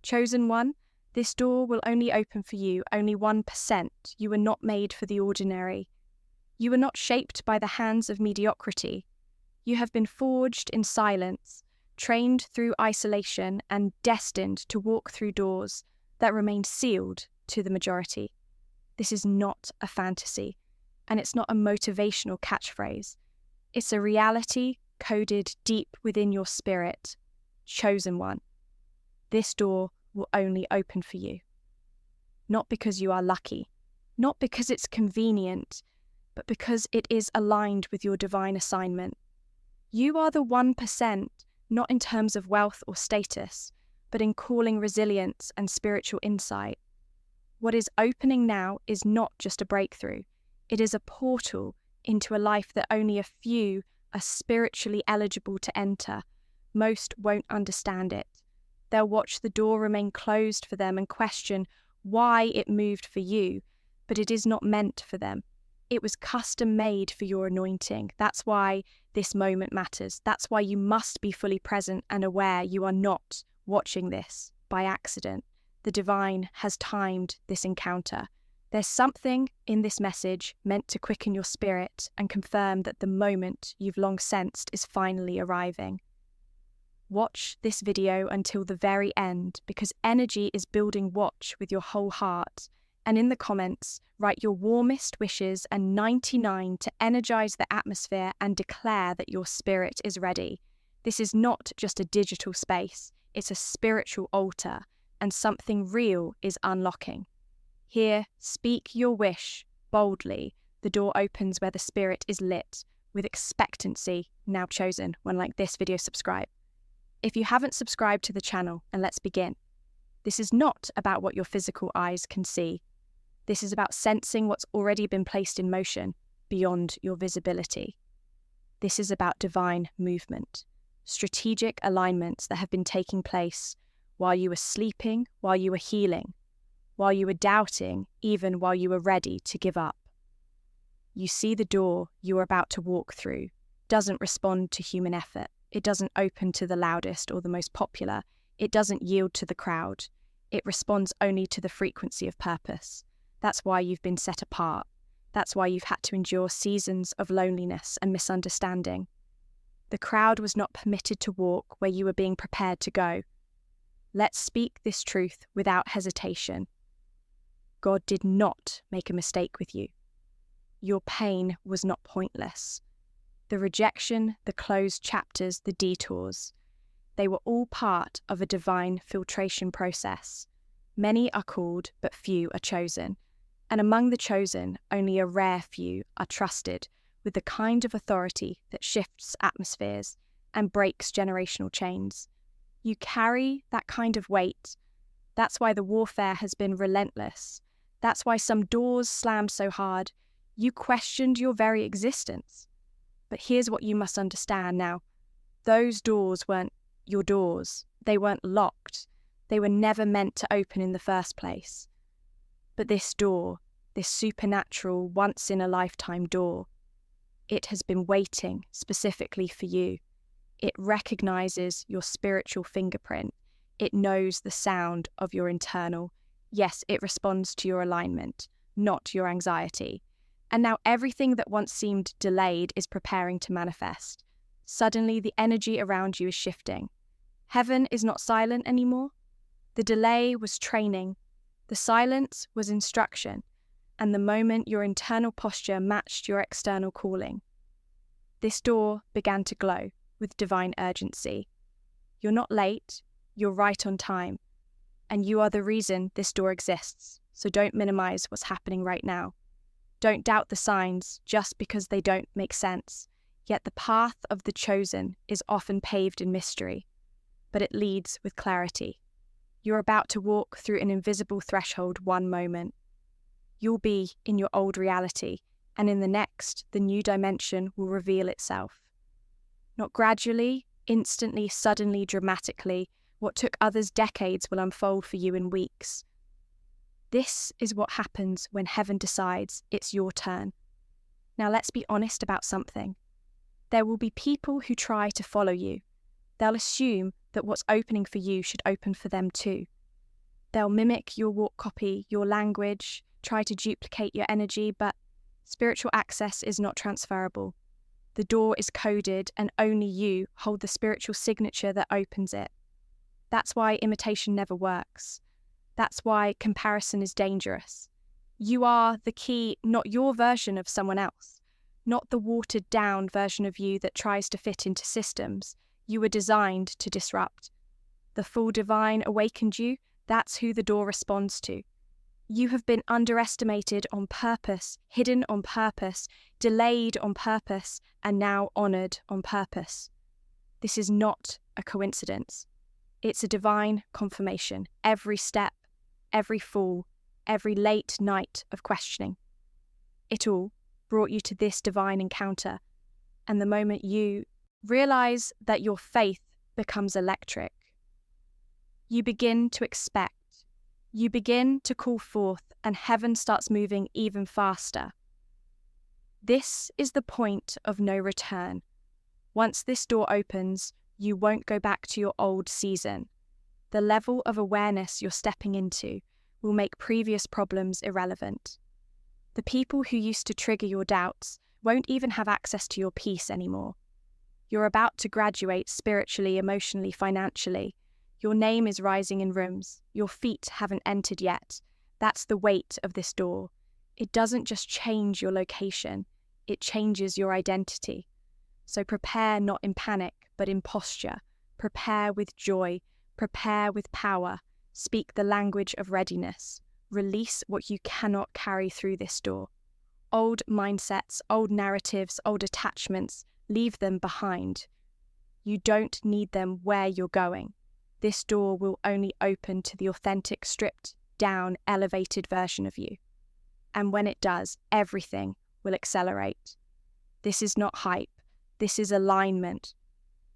Chosen one, this door will only open for you, only 1%. You were not made for the ordinary. You were not shaped by the hands of mediocrity. You have been forged in silence, trained through isolation, and destined to walk through doors that remain sealed to the majority. This is not a fantasy, and it's not a motivational catchphrase. It's a reality coded deep within your spirit. Chosen one. This door will only open for you. Not because you are lucky, not because it's convenient, but because it is aligned with your divine assignment. You are the 1%, not in terms of wealth or status, but in calling resilience and spiritual insight. What is opening now is not just a breakthrough. It is a portal into a life that only a few are spiritually eligible to enter. Most won't understand it. They'll watch the door remain closed for them and question why it moved for you, but it is not meant for them. It was custom made for your anointing. That's why this moment matters. That's why you must be fully present and aware you are not watching this by accident. The divine has timed this encounter. There's something in this message meant to quicken your spirit and confirm that the moment you've long sensed is finally arriving. Watch this video until the very end, because energy is building watch with your whole heart. And in the comments, write your warmest wishes and 99 to energize the atmosphere and declare that your spirit is ready. This is not just a digital space, it's a spiritual altar, and something real is unlocking. Here, speak your wish boldly. The door opens where the spirit is lit, with expectancy now chosen. When like this video, subscribe. If you haven't subscribed to the channel, and let's begin. This is not about what your physical eyes can see. This is about sensing what's already been placed in motion beyond your visibility. This is about divine movement, strategic alignments that have been taking place while you were sleeping, while you were healing, while you were doubting, even while you were ready to give up. You see the door you are about to walk through doesn't respond to human effort. It doesn't open to the loudest or the most popular. It doesn't yield to the crowd. It responds only to the frequency of purpose. That's why you've been set apart. That's why you've had to endure seasons of loneliness and misunderstanding. The crowd was not permitted to walk where you were being prepared to go. Let's speak this truth without hesitation. God did not make a mistake with you. Your pain was not pointless. The rejection, the closed chapters, the detours, they were all part of a divine filtration process. Many are called, but few are chosen. And among the chosen, only a rare few are trusted with the kind of authority that shifts atmospheres and breaks generational chains. You carry that kind of weight. That's why the warfare has been relentless. That's why some doors slammed so hard, you questioned your very existence. But here's what you must understand now. Those doors weren't your doors. They weren't locked. They were never meant to open in the first place. But this door, this supernatural, once-in-a-lifetime door, it has been waiting specifically for you. It recognizes your spiritual fingerprint. It knows the sound of your internal. Yes, it responds to your alignment, not your anxiety. And now everything that once seemed delayed is preparing to manifest. Suddenly, the energy around you is shifting. Heaven is not silent anymore. The delay was training. The silence was instruction. And the moment your internal posture matched your external calling. This door began to glow with divine urgency. You're not late, you're right on time. And you are the reason this door exists, so don't minimize what's happening right now. Don't doubt the signs just because they don't make sense. Yet the path of the chosen is often paved in mystery, but it leads with clarity. You're about to walk through an invisible threshold one moment. You'll be in your old reality, and in the next, the new dimension will reveal itself. Not gradually, instantly, suddenly, dramatically. What took others decades will unfold for you in weeks. This is what happens when heaven decides it's your turn. Now let's be honest about something. There will be people who try to follow you. They'll assume that what's opening for you should open for them too. They'll mimic your walk copy, your language, try to duplicate your energy, but spiritual access is not transferable. The door is coded and only you hold the spiritual signature that opens it. That's why imitation never works. That's why comparison is dangerous. You are the key, not your version of someone else, not the watered down version of you that tries to fit into systems. You were designed to disrupt. The full divine awakened you. That's who the door responds to. You have been underestimated on purpose, hidden on purpose, delayed on purpose, and now honored on purpose. This is not a coincidence. It's a divine confirmation. Every step, every fall, every late night of questioning. It all brought you to this divine encounter, and the moment you realize that your faith becomes electric, you begin to expect. You begin to call forth, and heaven starts moving even faster. This is the point of no return. Once this door opens, you won't go back to your old season. The level of awareness you're stepping into will make previous problems irrelevant. The people who used to trigger your doubts won't even have access to your peace anymore. You're about to graduate spiritually, emotionally, financially. Your name is rising in rooms. Your feet haven't entered yet. That's the weight of this door. It doesn't just change your location, it changes your identity. So prepare not in panic, but in posture. Prepare with joy. Prepare with power. Speak the language of readiness. Release what you cannot carry through this door. Old mindsets, old narratives, old attachments, leave them behind. You don't need them where you're going. This door will only open to the authentic, stripped down, elevated version of you. And when it does, everything will accelerate. This is not hype. This is alignment.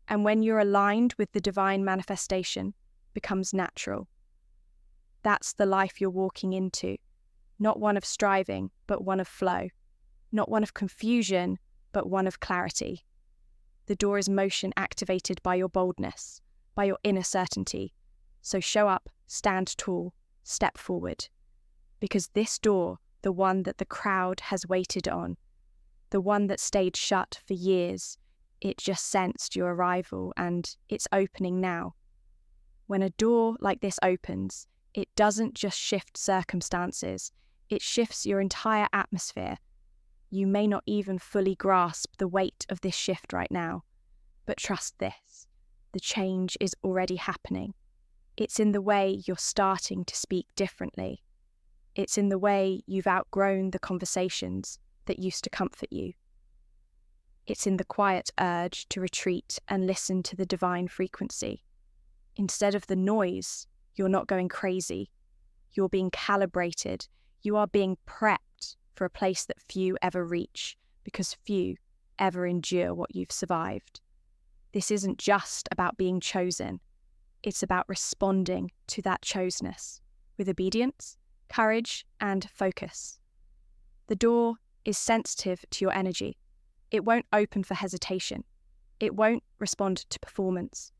And when you're aligned with the divine, manifestation becomes natural. That's the life you're walking into. Not one of striving, but one of flow. Not one of confusion, but one of clarity. The door is motion activated by your boldness, by your inner certainty. So show up, stand tall, step forward. Because this door, the one that the crowd has waited on, the one that stayed shut for years, it just sensed your arrival and it's opening now. When a door like this opens, it doesn't just shift circumstances, it shifts your entire atmosphere. You may not even fully grasp the weight of this shift right now, but trust this. The change is already happening. It's in the way you're starting to speak differently. It's in the way you've outgrown the conversations that used to comfort you. It's in the quiet urge to retreat and listen to the divine frequency. Instead of the noise, you're not going crazy. You're being calibrated. You are being prepped for a place that few ever reach, because few ever endure what you've survived. This isn't just about being chosen. It's about responding to that choseness with obedience, courage, and focus. The door is sensitive to your energy. It won't open for hesitation. It won't respond to performance.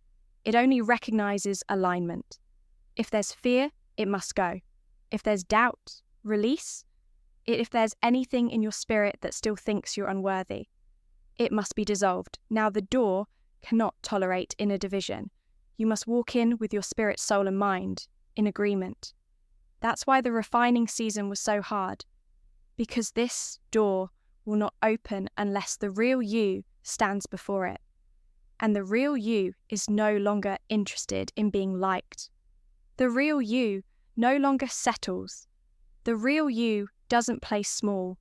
It only recognizes alignment. If there's fear, it must go. If there's doubt, release. If there's anything in your spirit that still thinks you're unworthy, it must be dissolved. Now the door cannot tolerate inner division. You must walk in with your spirit, soul, and mind in agreement. That's why the refining season was so hard, because this door will not open unless the real you stands before it. And the real you is no longer interested in being liked. The real you no longer settles. The real you doesn't play small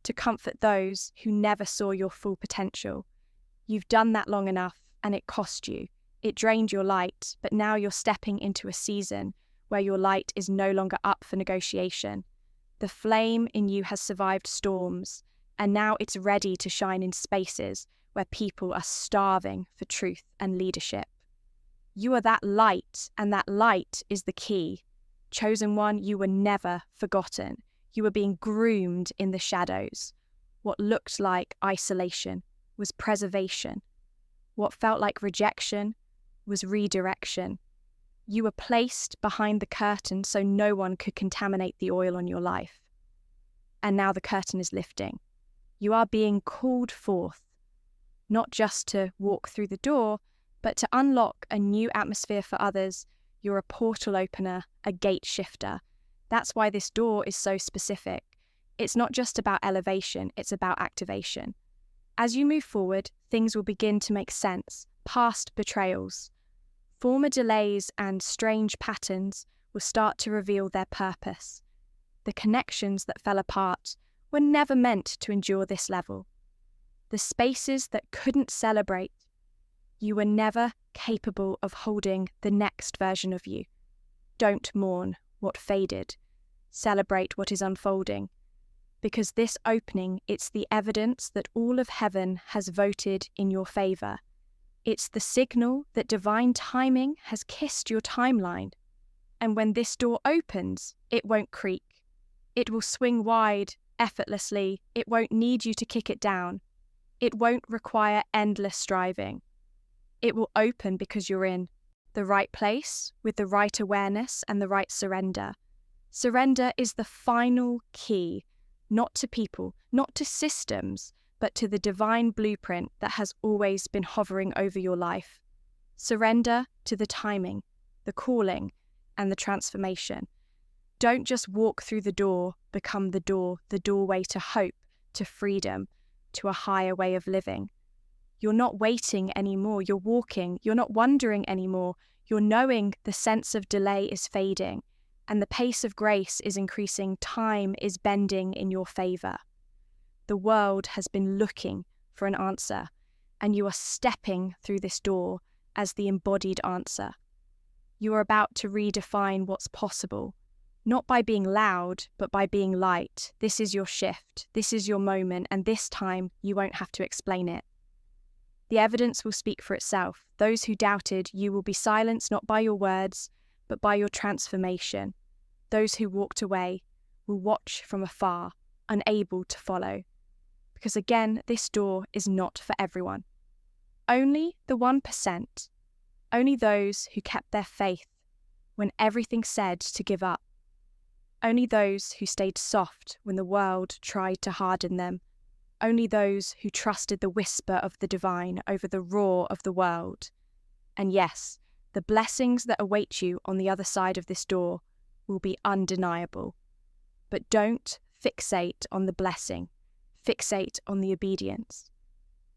to comfort those who never saw your full potential. You've done that long enough, and it cost you. It drained your light, but now you're stepping into a season where your light is no longer up for negotiation. The flame in you has survived storms, and now it's ready to shine in spaces where people are starving for truth and leadership. You are that light, and that light is the key. Chosen one, you were never forgotten. You were being groomed in the shadows. What looked like isolation was preservation. What felt like rejection was redirection. You were placed behind the curtain so no one could contaminate the oil on your life. And now the curtain is lifting. You are being called forth, not just to walk through the door, but to unlock a new atmosphere for others. You're a portal opener, a gate shifter. That's why this door is so specific. It's not just about elevation, it's about activation. As you move forward, things will begin to make sense, past betrayals. Former delays and strange patterns will start to reveal their purpose. The connections that fell apart were never meant to endure this level. The spaces that couldn't celebrate, you were never capable of holding the next version of you. Don't mourn what faded. Celebrate what is unfolding. Because this opening, it's the evidence that all of heaven has voted in your favor. It's the signal that divine timing has kissed your timeline. And when this door opens, it won't creak. It will swing wide, effortlessly. It won't need you to kick it down. It won't require endless striving. It will open because you're in the right place, with the right awareness and the right surrender. Surrender is the final key, not to people, not to systems, but to the divine blueprint that has always been hovering over your life. Surrender to the timing, the calling, and the transformation. Don't just walk through the door, become the doorway to hope, to freedom, to a higher way of living. You're not waiting anymore, you're walking. You're not wondering anymore, you're knowing the sense of delay is fading, and the pace of grace is increasing, time is bending in your favor. The world has been looking for an answer, and you are stepping through this door as the embodied answer. You are about to redefine what's possible, not by being loud, but by being light. This is your shift, this is your moment, and this time you won't have to explain it. The evidence will speak for itself. Those who doubted you will be silenced not by your words, but by your transformation. Those who walked away will watch from afar, unable to follow. Because again, this door is not for everyone. Only the 1%, only those who kept their faith when everything said to give up. Only those who stayed soft when the world tried to harden them. Only those who trusted the whisper of the divine over the roar of the world. And yes, the blessings that await you on the other side of this door will be undeniable. But don't fixate on the blessing. Fixate on the obedience.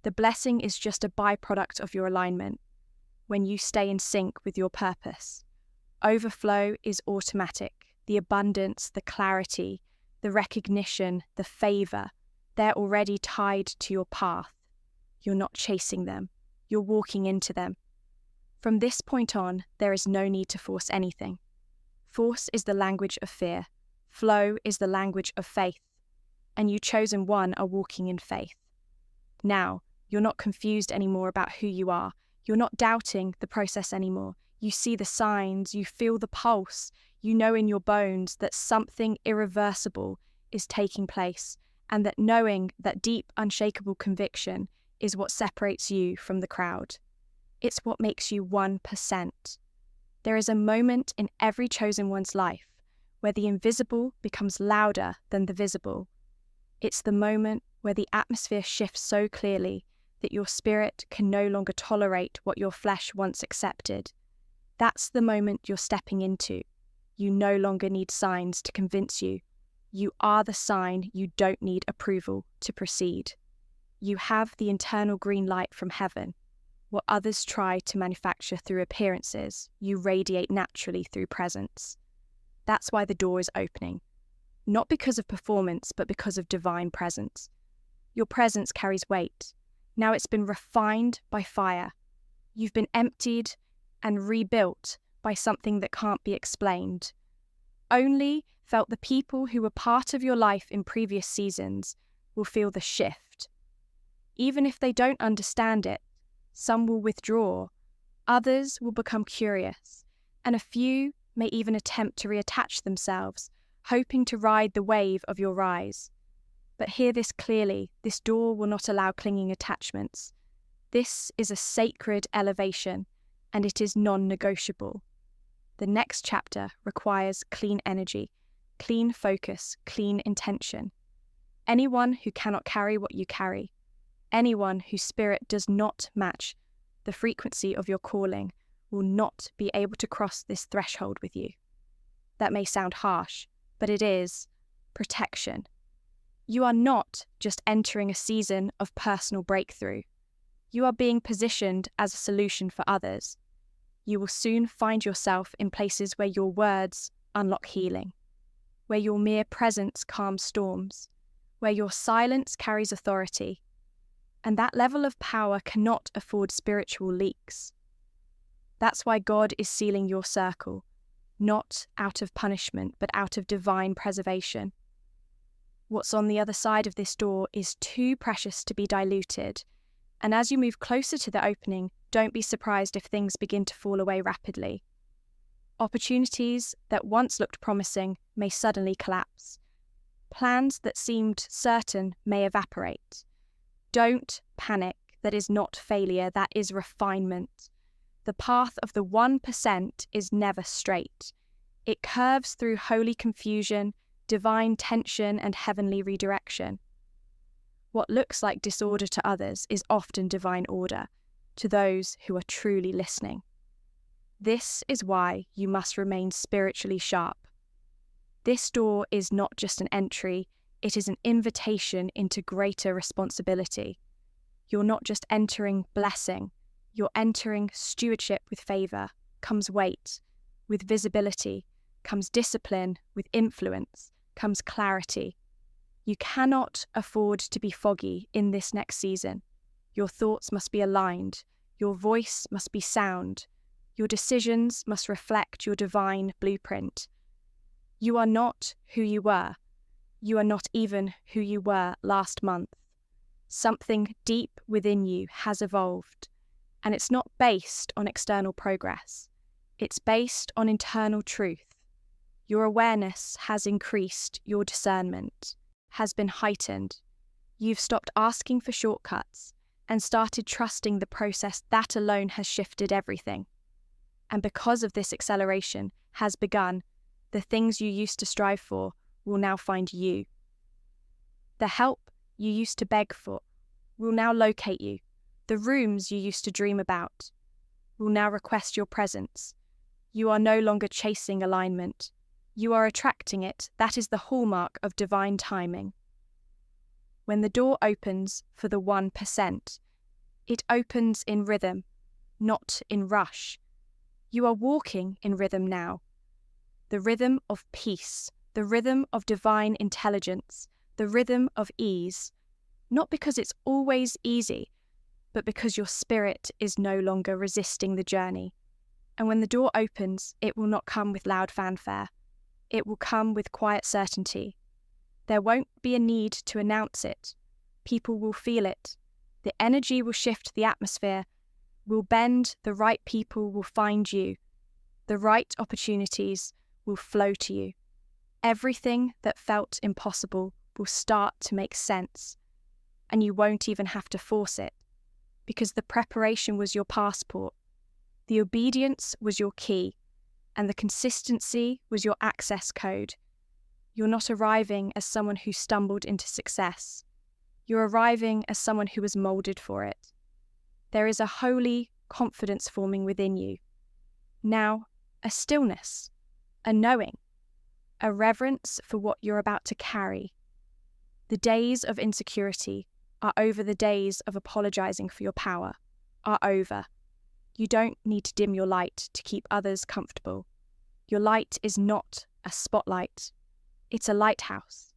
The blessing is just a byproduct of your alignment when you stay in sync with your purpose. Overflow is automatic. The abundance, the clarity, the recognition, the favor, they're already tied to your path. You're not chasing them. You're walking into them. From this point on, there is no need to force anything. Force is the language of fear. Flow is the language of faith. And you chosen one are walking in faith. Now, you're not confused anymore about who you are. You're not doubting the process anymore. You see the signs, you feel the pulse, you know in your bones that something irreversible is taking place, and that knowing that deep, unshakable conviction is what separates you from the crowd. It's what makes you 1%. There is a moment in every chosen one's life where the invisible becomes louder than the visible. It's the moment where the atmosphere shifts so clearly that your spirit can no longer tolerate what your flesh once accepted. That's the moment you're stepping into. You no longer need signs to convince you. You are the sign. You don't need approval to proceed. You have the internal green light from heaven. What others try to manufacture through appearances, you radiate naturally through presence. That's why the door is opening. Not because of performance, but because of divine presence. Your presence carries weight. Now it's been refined by fire. You've been emptied and rebuilt by something that can't be explained. Only felt the people who were part of your life in previous seasons will feel the shift. Even if they don't understand it, some will withdraw, others will become curious, and a few may even attempt to reattach themselves, hoping to ride the wave of your rise. But hear this clearly, this door will not allow clinging attachments. This is a sacred elevation, and it is non-negotiable. The next chapter requires clean energy, clean focus, clean intention. Anyone who cannot carry what you carry, anyone whose spirit does not match the frequency of your calling, will not be able to cross this threshold with you. That may sound harsh, but it is protection. You are not just entering a season of personal breakthrough. You are being positioned as a solution for others. You will soon find yourself in places where your words unlock healing, where your mere presence calms storms, where your silence carries authority. And that level of power cannot afford spiritual leaks. That's why God is sealing your circle, not out of punishment, but out of divine preservation. What's on the other side of this door is too precious to be diluted, and as you move closer to the opening, don't be surprised if things begin to fall away rapidly. Opportunities that once looked promising may suddenly collapse. Plans that seemed certain may evaporate. Don't panic. That is not failure, that is refinement. The path of the 1% is never straight. It curves through holy confusion, divine tension, and heavenly redirection. What looks like disorder to others is often divine order to those who are truly listening. This is why you must remain spiritually sharp. This door is not just an entry, it is an invitation into greater responsibility. You're not just entering blessing, you're entering stewardship. With favor comes weight, with visibility comes discipline, with influence comes clarity. You cannot afford to be foggy in this next season. Your thoughts must be aligned, your voice must be sound, your decisions must reflect your divine blueprint. You are not who you were. You are not even who you were last month. Something deep within you has evolved, and it's not based on external progress. It's based on internal truth. Your awareness has increased, your discernment has been heightened. You've stopped asking for shortcuts and started trusting the process. That alone has shifted everything. And because of this acceleration has begun, the things you used to strive for will now find you. The help you used to beg for will now locate you. The rooms you used to dream about will now request your presence. You are no longer chasing alignment. You are attracting it. That is the hallmark of divine timing. When the door opens for the 1%, it opens in rhythm, not in rush. You are walking in rhythm now. The rhythm of peace, the rhythm of divine intelligence, the rhythm of ease. Not because it's always easy, but because your spirit is no longer resisting the journey. And when the door opens, it will not come with loud fanfare. It will come with quiet certainty. There won't be a need to announce it. People will feel it. The energy will shift the atmosphere, will bend, the right people will find you. The right opportunities will flow to you. Everything that felt impossible will start to make sense. And you won't even have to force it, because the preparation was your passport, the obedience was your key, and the consistency was your access code. You're not arriving as someone who stumbled into success. You're arriving as someone who was molded for it. There is a holy confidence forming within you. Now, a stillness, a knowing, a reverence for what you're about to carry. The days of insecurity are over. The days of apologizing for your power are over. You don't need to dim your light to keep others comfortable. Your light is not a spotlight. It's a lighthouse.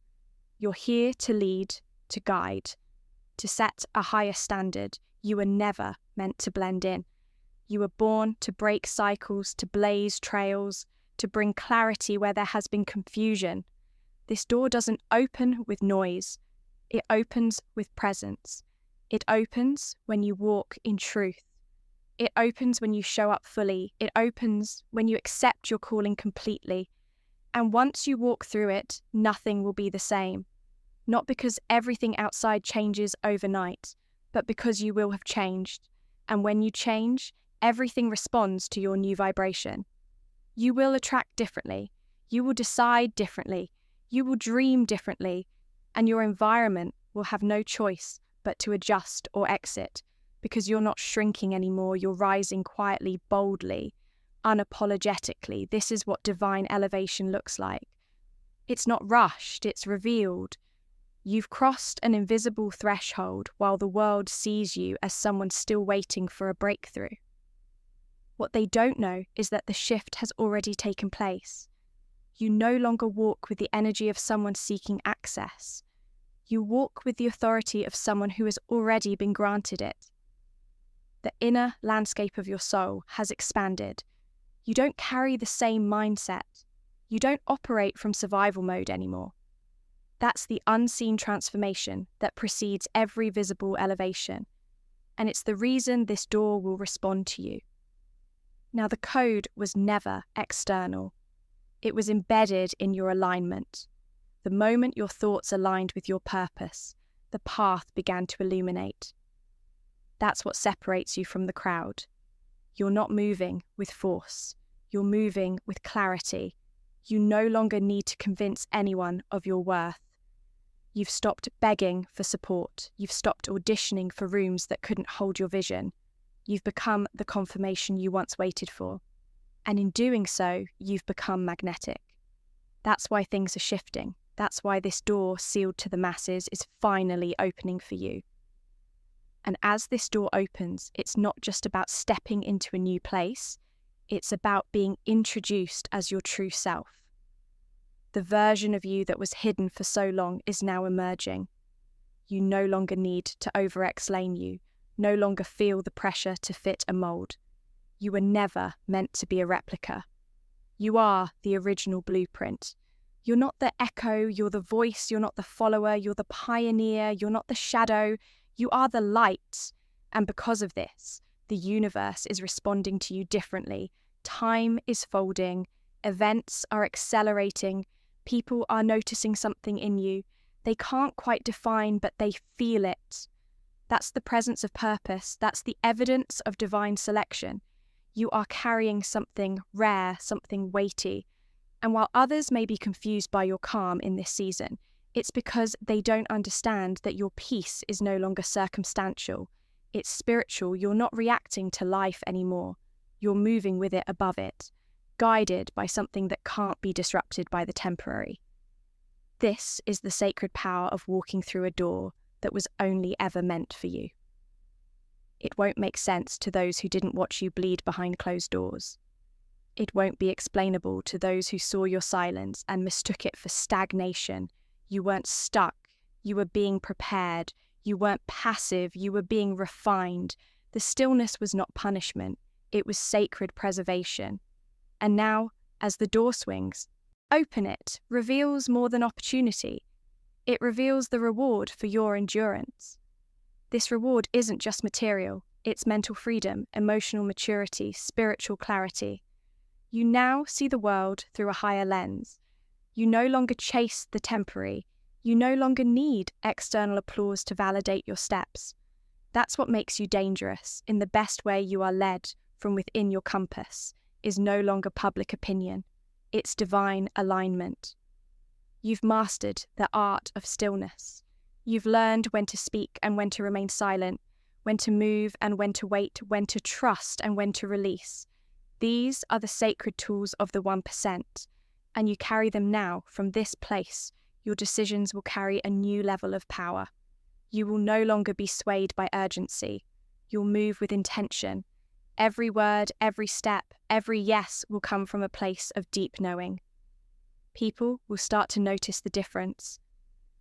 You're here to lead, to guide, to set a higher standard. You were never meant to blend in. You were born to break cycles, to blaze trails, to bring clarity where there has been confusion. This door doesn't open with noise. It opens with presence. It opens when you walk in truth. It opens when you show up fully. It opens when you accept your calling completely. And once you walk through it, nothing will be the same. Not because everything outside changes overnight, but because you will have changed. And when you change, everything responds to your new vibration. You will attract differently. You will decide differently. You will dream differently. And your environment will have no choice but to adjust or exit, because you're not shrinking anymore. You're rising quietly, boldly, unapologetically. This is what divine elevation looks like. It's not rushed, it's revealed. You've crossed an invisible threshold while the world sees you as someone still waiting for a breakthrough. What they don't know is that the shift has already taken place. You no longer walk with the energy of someone seeking access. You walk with the authority of someone who has already been granted it. The inner landscape of your soul has expanded. You don't carry the same mindset. You don't operate from survival mode anymore. That's the unseen transformation that precedes every visible elevation, and it's the reason this door will respond to you. Now, the code was never external. It was embedded in your alignment. The moment your thoughts aligned with your purpose, the path began to illuminate. That's what separates you from the crowd. You're not moving with force. You're moving with clarity. You no longer need to convince anyone of your worth. You've stopped begging for support. You've stopped auditioning for rooms that couldn't hold your vision. You've become the confirmation you once waited for. And in doing so, you've become magnetic. That's why things are shifting. That's why this door sealed to the masses is finally opening for you. And as this door opens, it's not just about stepping into a new place. It's about being introduced as your true self. The version of you that was hidden for so long is now emerging. You no longer need to over-explain you, no longer feel the pressure to fit a mold. You were never meant to be a replica. You are the original blueprint. You're not the echo, you're the voice, you're not the follower, you're the pioneer, you're not the shadow, you are the light. And because of this, the universe is responding to you differently. Time is folding, events are accelerating, people are noticing something in you. They can't quite define, but they feel it. That's the presence of purpose. That's the evidence of divine selection. You are carrying something rare, something weighty. And while others may be confused by your calm in this season, it's because they don't understand that your peace is no longer circumstantial. It's spiritual. You're not reacting to life anymore. You're moving with it, above it, guided by something that can't be disrupted by the temporary. This is the sacred power of walking through a door that was only ever meant for you. It won't make sense to those who didn't watch you bleed behind closed doors. It won't be explainable to those who saw your silence and mistook it for stagnation. You weren't stuck. You were being prepared. You weren't passive. You were being refined. The stillness was not punishment. It was sacred preservation. And now, as the door swings, open it reveals more than opportunity. It reveals the reward for your endurance. This reward isn't just material. It's mental freedom, emotional maturity, spiritual clarity. You now see the world through a higher lens. You no longer chase the temporary. You no longer need external applause to validate your steps. That's what makes you dangerous. In the best way, you are led from within your compass is no longer public opinion. It's divine alignment. You've mastered the art of stillness. You've learned when to speak and when to remain silent, when to move and when to wait, when to trust and when to release. These are the sacred tools of the 1%, and you carry them now from this place. Your decisions will carry a new level of power. You will no longer be swayed by urgency. You'll move with intention. Every word, every step, every yes will come from a place of deep knowing. People will start to notice the difference.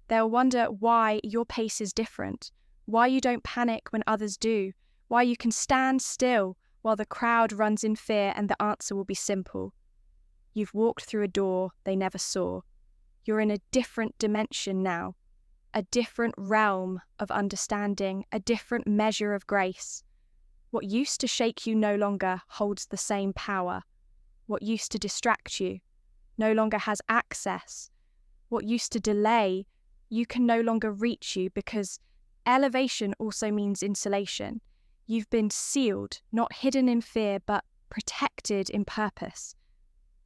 They'll wonder why your pace is different, why you don't panic when others do, why you can stand still while the crowd runs in fear, and the answer will be simple. You've walked through a door they never saw. You're in a different dimension now, a different realm of understanding, a different measure of grace. What used to shake you no longer holds the same power. What used to distract you no longer has access. What used to delay you can no longer reach you, because elevation also means insulation. You've been sealed, not hidden in fear, but protected in purpose.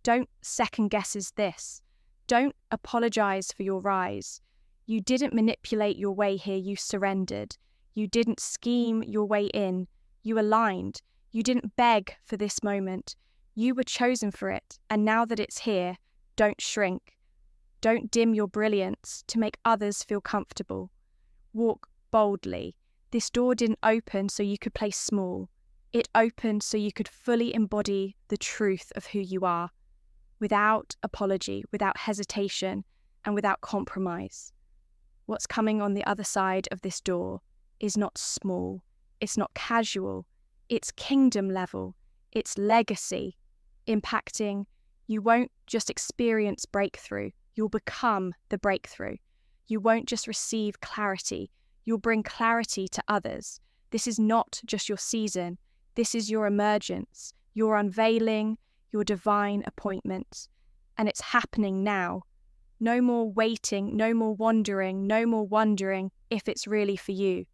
Don't second guess this. Don't apologize for your rise. You didn't manipulate your way here, you surrendered. You didn't scheme your way in, you aligned. You didn't beg for this moment. You were chosen for it, and now that it's here, don't shrink. Don't dim your brilliance to make others feel comfortable. Walk boldly. This door didn't open so you could play small. It opened so you could fully embody the truth of who you are, without apology, without hesitation, and without compromise. What's coming on the other side of this door is not small, it's not casual, it's kingdom level, it's legacy, impacting. You won't just experience breakthrough, you'll become the breakthrough. You won't just receive clarity, you'll bring clarity to others. This is not just your season, this is your emergence, your unveiling, your divine appointment. And it's happening now. No more waiting, no more wandering, no more wondering if it's really for you.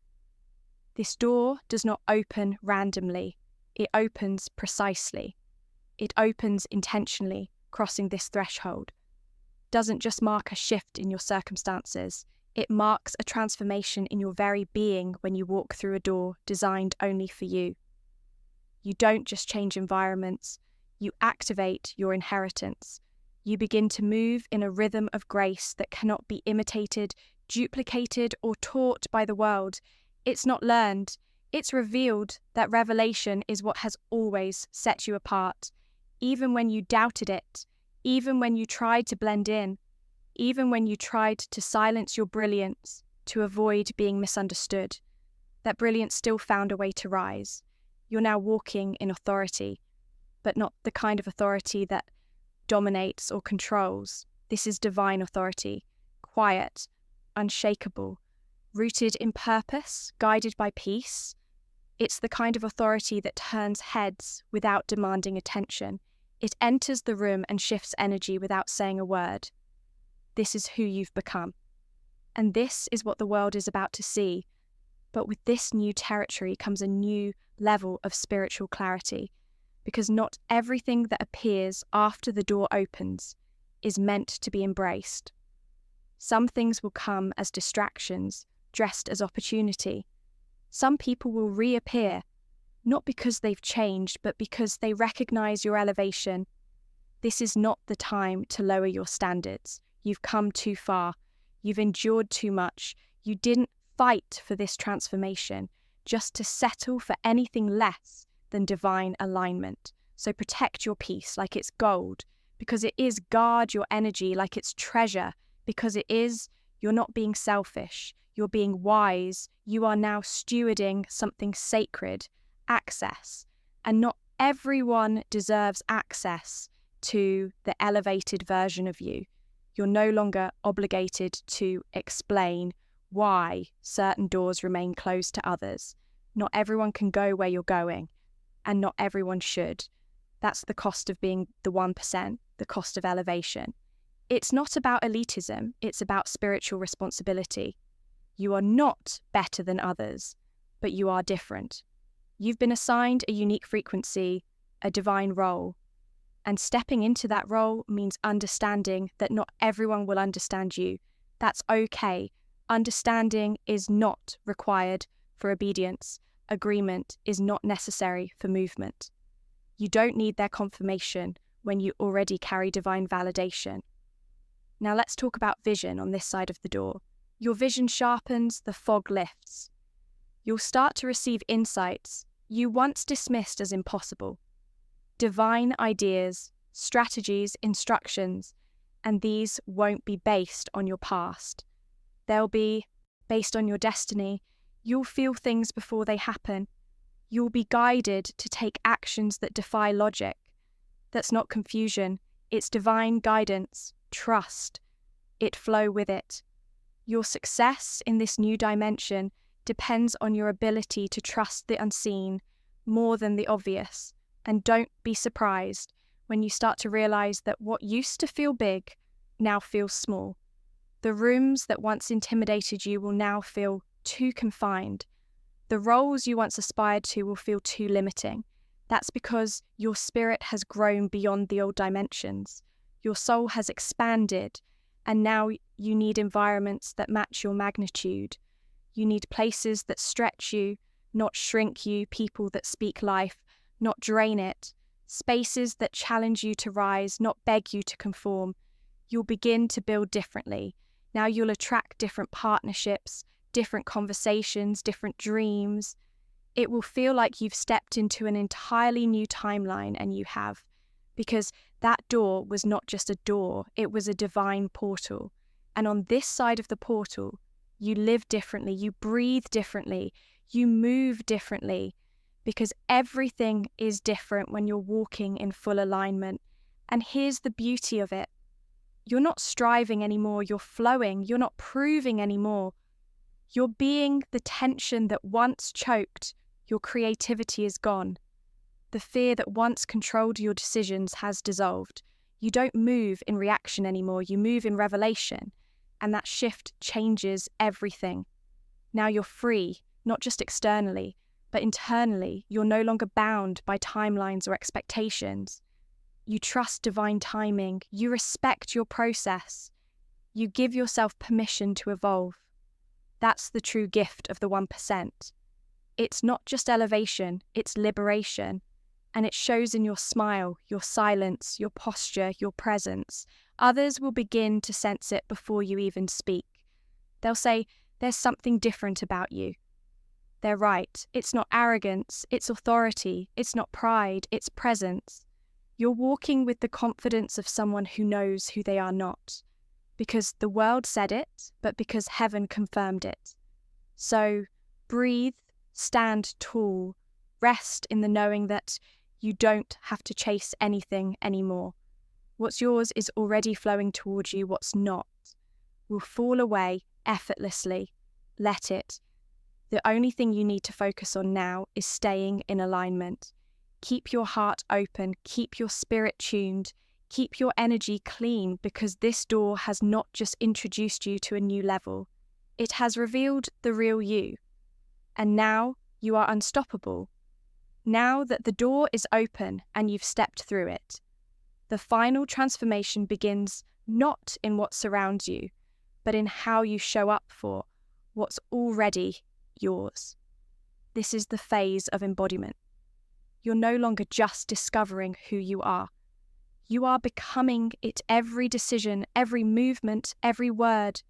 This door does not open randomly, it opens precisely. It opens intentionally, crossing this threshold. Doesn't just mark a shift in your circumstances, it marks a transformation in your very being when you walk through a door designed only for you. You don't just change environments, you activate your inheritance. You begin to move in a rhythm of grace that cannot be imitated, duplicated, or taught by the world. It's not learned, it's revealed. That revelation is what has always set you apart. Even when you doubted it, even when you tried to blend in, even when you tried to silence your brilliance to avoid being misunderstood, that brilliance still found a way to rise. You're now walking in authority, but not the kind of authority that dominates or controls. This is divine authority, quiet, unshakable, rooted in purpose, guided by peace. It's the kind of authority that turns heads without demanding attention. It enters the room and shifts energy without saying a word. This is who you've become. And this is what the world is about to see. But with this new territory comes a new level of spiritual clarity, because not everything that appears after the door opens is meant to be embraced. Some things will come as distractions, dressed as opportunity. Some people will reappear, not because they've changed, but because they recognize your elevation. This is not the time to lower your standards. You've come too far. You've endured too much. You didn't fight for this transformation just to settle for anything less than divine alignment. So protect your peace like it's gold, because it is. Guard your energy like it's treasure, because it is. You're not being selfish. You're being wise. You are now stewarding something sacred, access. And not everyone deserves access to the elevated version of you. You're no longer obligated to explain why certain doors remain closed to others. Not everyone can go where you're going, and not everyone should. That's the cost of being the 1%, the cost of elevation. It's not about elitism, it's about spiritual responsibility. You are not better than others, but you are different. You've been assigned a unique frequency, a divine role, and stepping into that role means understanding that not everyone will understand you. That's okay. Understanding is not required for obedience. Agreement is not necessary for movement. You don't need their confirmation when you already carry divine validation. Now let's talk about vision on this side of the door. Your vision sharpens, the fog lifts. You'll start to receive insights you once dismissed as impossible. Divine ideas, strategies, instructions, and these won't be based on your past. They'll be based on your destiny. You'll feel things before they happen. You'll be guided to take actions that defy logic. That's not confusion, it's divine guidance. Trust it, flow with it. Your success in this new dimension depends on your ability to trust the unseen more than the obvious. And don't be surprised when you start to realize that what used to feel big now feels small. The rooms that once intimidated you will now feel too confined. The roles you once aspired to will feel too limiting. That's because your spirit has grown beyond the old dimensions. Your soul has expanded, and now you need environments that match your magnitude. You need places that stretch you, not shrink you, people that speak life, not drain it, spaces that challenge you to rise, not beg you to conform. You'll begin to build differently. Now you'll attract different partnerships, different conversations, different dreams. It will feel like you've stepped into an entirely new timeline, and you have, because that door was not just a door, it was a divine portal. And on this side of the portal, you live differently, you breathe differently, you move differently, because everything is different when you're walking in full alignment. And here's the beauty of it. You're not striving anymore, you're flowing, you're not proving anymore. You're being the tension that once choked your creativity is gone. The fear that once controlled your decisions has dissolved. You don't move in reaction anymore, you move in revelation. And that shift changes everything. Now you're free, not just externally, but internally. You're no longer bound by timelines or expectations. You trust divine timing. You respect your process. You give yourself permission to evolve. That's the true gift of the 1%. It's not just elevation, it's liberation. And it shows in your smile, your silence, your posture, your presence. Others will begin to sense it before you even speak. They'll say, "There's something different about you." They're right. It's not arrogance, it's authority. It's not pride, it's presence. You're walking with the confidence of someone who knows who they are not. Because the world said it, but because heaven confirmed it. So breathe, stand tall, rest in the knowing that you don't have to chase anything anymore. What's yours is already flowing towards you. What's not will fall away effortlessly. Let it. The only thing you need to focus on now is staying in alignment. Keep your heart open, keep your spirit tuned, keep your energy clean, because this door has not just introduced you to a new level. It has revealed the real you. And now you are unstoppable. Now that the door is open and you've stepped through it, the final transformation begins not in what surrounds you, but in how you show up for what's already yours. This is the phase of embodiment. You're no longer just discovering who you are. You are becoming it. Every decision, every movement, every word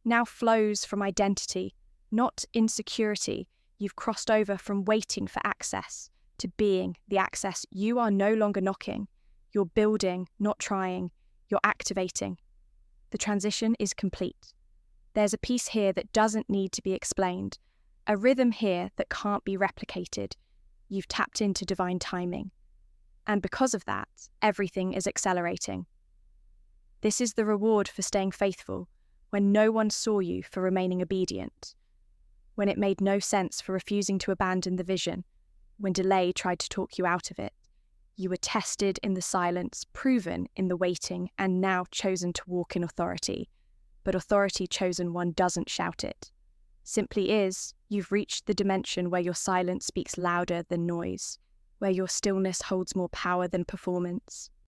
now flows from identity, not insecurity. You've crossed over from waiting for access to being the access. You are no longer knocking. You're building, not trying. You're activating. The transition is complete. There's a piece here that doesn't need to be explained, a rhythm here that can't be replicated. You've tapped into divine timing. And because of that, everything is accelerating. This is the reward for staying faithful when no one saw you for remaining obedient, when it made no sense for refusing to abandon the vision, when delay tried to talk you out of it. You were tested in the silence, proven in the waiting, and now chosen to walk in authority. But authority chosen one doesn't shout it. Simply is, you've reached the dimension where your silence speaks louder than noise, where your stillness holds more power than performance.